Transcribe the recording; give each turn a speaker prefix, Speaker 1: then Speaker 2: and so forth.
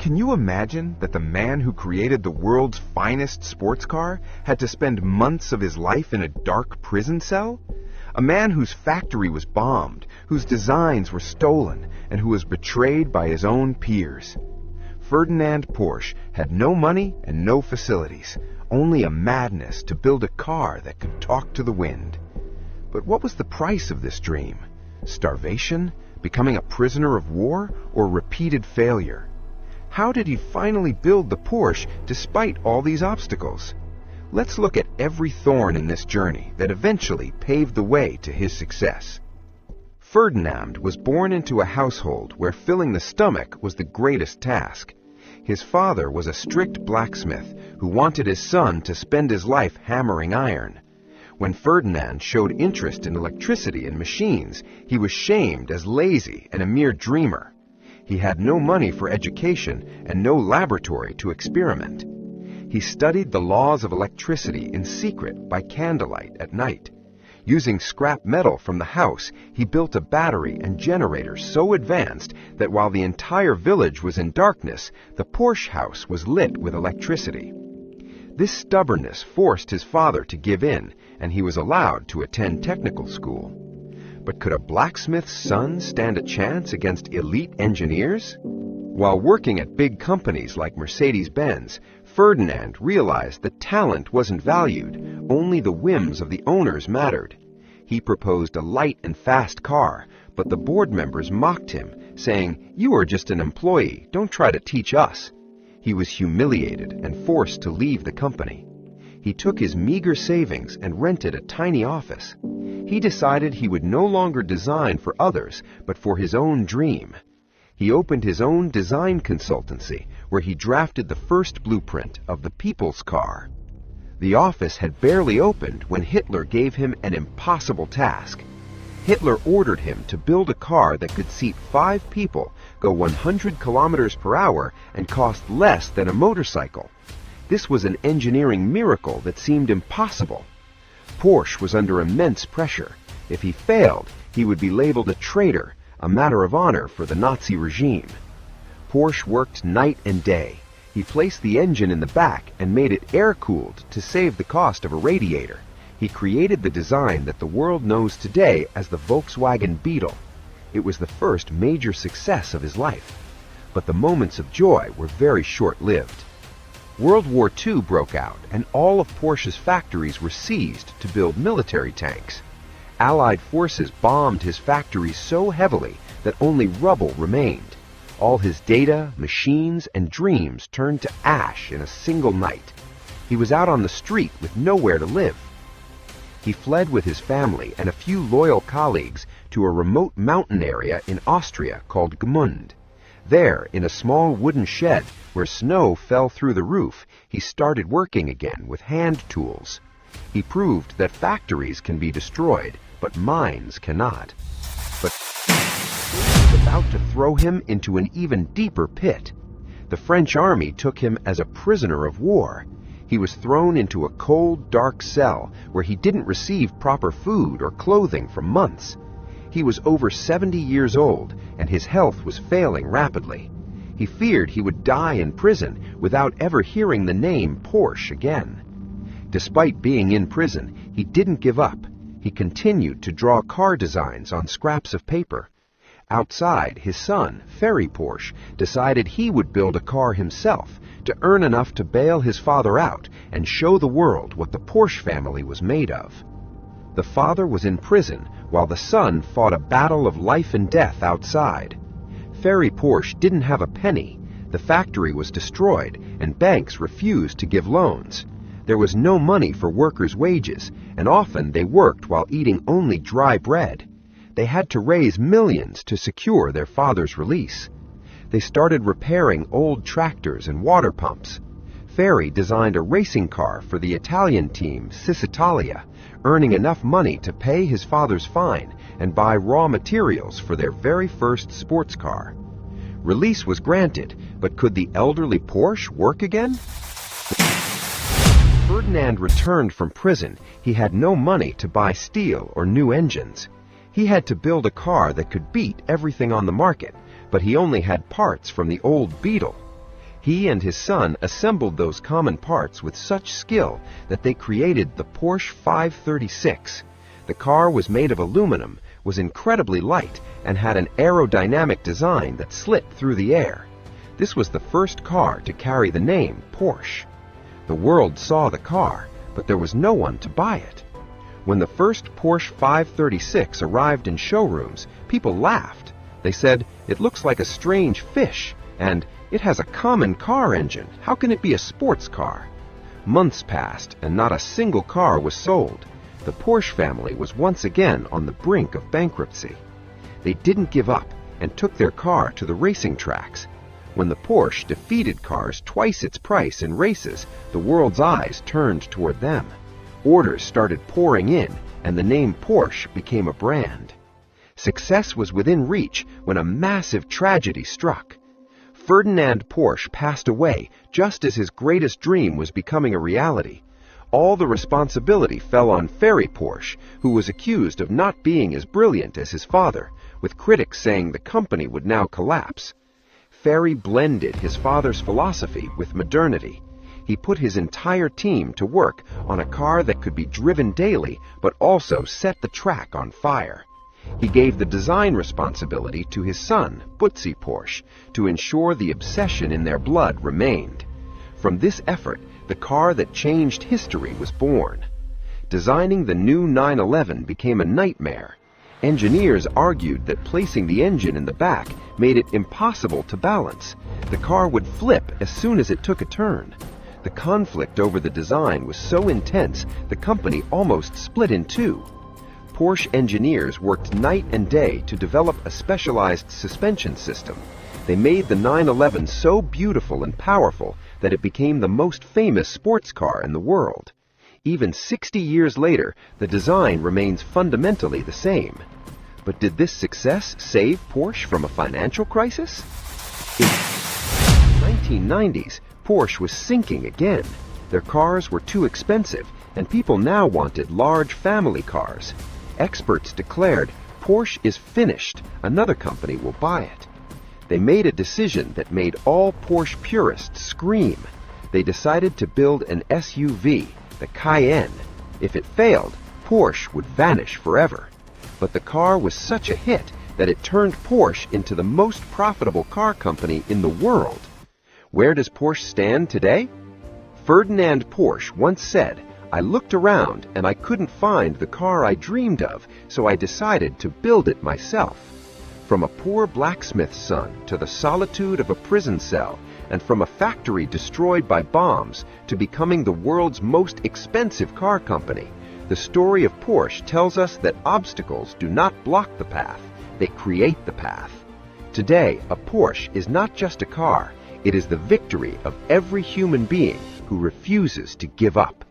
Speaker 1: Can you imagine that the man who created the world's finest sports car had to spend months of his life in a dark prison cell? A man whose factory was bombed, whose designs were stolen, and who was betrayed by his own peers. Ferdinand Porsche had no money and no facilities, only a madness to build a car that could talk to the wind. But what was the price of this dream? Starvation? Becoming a prisoner of war? Or repeated failure? How did he finally build the Porsche despite all these obstacles? Let's look at every thorn in this journey that eventually paved the way to his success. Ferdinand was born into a household where filling the stomach was the greatest task. His father was a strict blacksmith who wanted his son to spend his life hammering iron. When Ferdinand showed interest in electricity and machines, he was shamed as lazy and a mere dreamer. He had no money for education and no laboratory to experiment. He studied the laws of electricity in secret by candlelight at night. Using scrap metal from the house, he built a battery and generator so advanced that while the entire village was in darkness, the Porsche house was lit with electricity. This stubbornness forced his father to give in, and he was allowed to attend technical school. But could a blacksmith's son stand a chance against elite engineers? While working at big companies like Mercedes-Benz, Ferdinand realized that talent wasn't valued, only the whims of the owners mattered. He proposed a light and fast car, but the board members mocked him, saying, "You are just an employee, don't try to teach us." He was humiliated and forced to leave the company. He took his meager savings and rented a tiny office. He decided he would no longer design for others, but for his own dream. He opened his own design consultancy, where he drafted the first blueprint of the people's car. The office had barely opened when Hitler gave him an impossible task. Hitler ordered him to build a car that could seat 5 people, go 100 kilometers per hour, and cost less than a motorcycle. This was an engineering miracle that seemed impossible. Porsche was under immense pressure. If he failed, he would be labeled a traitor, a matter of honor for the Nazi regime. Porsche worked night and day. He placed the engine in the back and made it air-cooled to save the cost of a radiator. He created the design that the world knows today as the Volkswagen Beetle. It was the first major success of his life. But the moments of joy were very short-lived. World War II broke out, and all of Porsche's factories were seized to build military tanks. Allied forces bombed his factories so heavily that only rubble remained. All his data, machines, and dreams turned to ash in a single night. He was out on the street with nowhere to live. He fled with his family and a few loyal colleagues to a remote mountain area in Austria called Gmund. There, in a small wooden shed where snow fell through the roof, he started working again with hand tools. He proved that factories can be destroyed, but minds cannot. But it was about to throw him into an even deeper pit. The French army took him as a prisoner of war. He was thrown into a cold, dark cell where he didn't receive proper food or clothing for months. He was over 70 years old, and his health was failing rapidly. He feared he would die in prison without ever hearing the name Porsche again. Despite being in prison, he didn't give up. He continued to draw car designs on scraps of paper. Outside, his son, Ferdinand Porsche, decided he would build a car himself to earn enough to bail his father out and show the world what the Porsche family was made of. The father was in prison while the son fought a battle of life and death outside. Ferdinand Porsche didn't have a penny. The factory was destroyed and banks refused to give loans. There was no money for workers' wages, and often they worked while eating only dry bread. They had to raise millions to secure their father's release. They started repairing old tractors and water pumps. Ferry designed a racing car for the Italian team Cisitalia, earning enough money to pay his father's fine and buy raw materials for their very first sports car. Release was granted, but could the elderly Porsche work again? Ferdinand returned from prison. He had no money to buy steel or new engines. He had to build a car that could beat everything on the market, but he only had parts from the old Beetle. He and his son assembled those common parts with such skill that they created the Porsche 536. The car was made of aluminum, was incredibly light, and had an aerodynamic design that slipped through the air. This was the first car to carry the name Porsche. The world saw the car, but there was no one to buy it. When the first Porsche 536 arrived in showrooms, people laughed. They said, "It looks like a strange fish," and "It has a common car engine. How can it be a sports car?" Months passed, and not a single car was sold. The Porsche family was once again on the brink of bankruptcy. They didn't give up and took their car to the racing tracks. When the Porsche defeated cars twice its price in races, the world's eyes turned toward them. Orders started pouring in, and the name Porsche became a brand. Success was within reach when a massive tragedy struck. Ferdinand Porsche passed away just as his greatest dream was becoming a reality. All the responsibility fell on Ferry Porsche, who was accused of not being as brilliant as his father, with critics saying the company would now collapse. Ferry blended his father's philosophy with modernity. He put his entire team to work on a car that could be driven daily but also set the track on fire. He gave the design responsibility to his son, Butzi Porsche, to ensure the obsession in their blood remained. From this effort, the car that changed history was born. Designing the new 911 became a nightmare. Engineers argued that placing the engine in the back made it impossible to balance. The car would flip as soon as it took a turn. The conflict over the design was so intense, the company almost split in two. Porsche engineers worked night and day to develop a specialized suspension system. They made the 911 so beautiful and powerful that it became the most famous sports car in the world. Even 60 years later, the design remains fundamentally the same. But did this success save Porsche from a financial crisis? In the 1990s, Porsche was sinking again. Their cars were too expensive, and people now wanted large family cars. Experts declared, "Porsche is finished. Another company will buy it." They made a decision that made all Porsche purists scream. They decided to build an SUV, the Cayenne. If it failed, Porsche would vanish forever. But the car was such a hit that it turned Porsche into the most profitable car company in the world. Where does Porsche stand today? Ferdinand Porsche once said, "I looked around and I couldn't find the car I dreamed of, so I decided to build it myself." From a poor blacksmith's son to the solitude of a prison cell, and from a factory destroyed by bombs to becoming the world's most expensive car company, the story of Porsche tells us that obstacles do not block the path, they create the path. Today, a Porsche is not just a car, it is the victory of every human being who refuses to give up.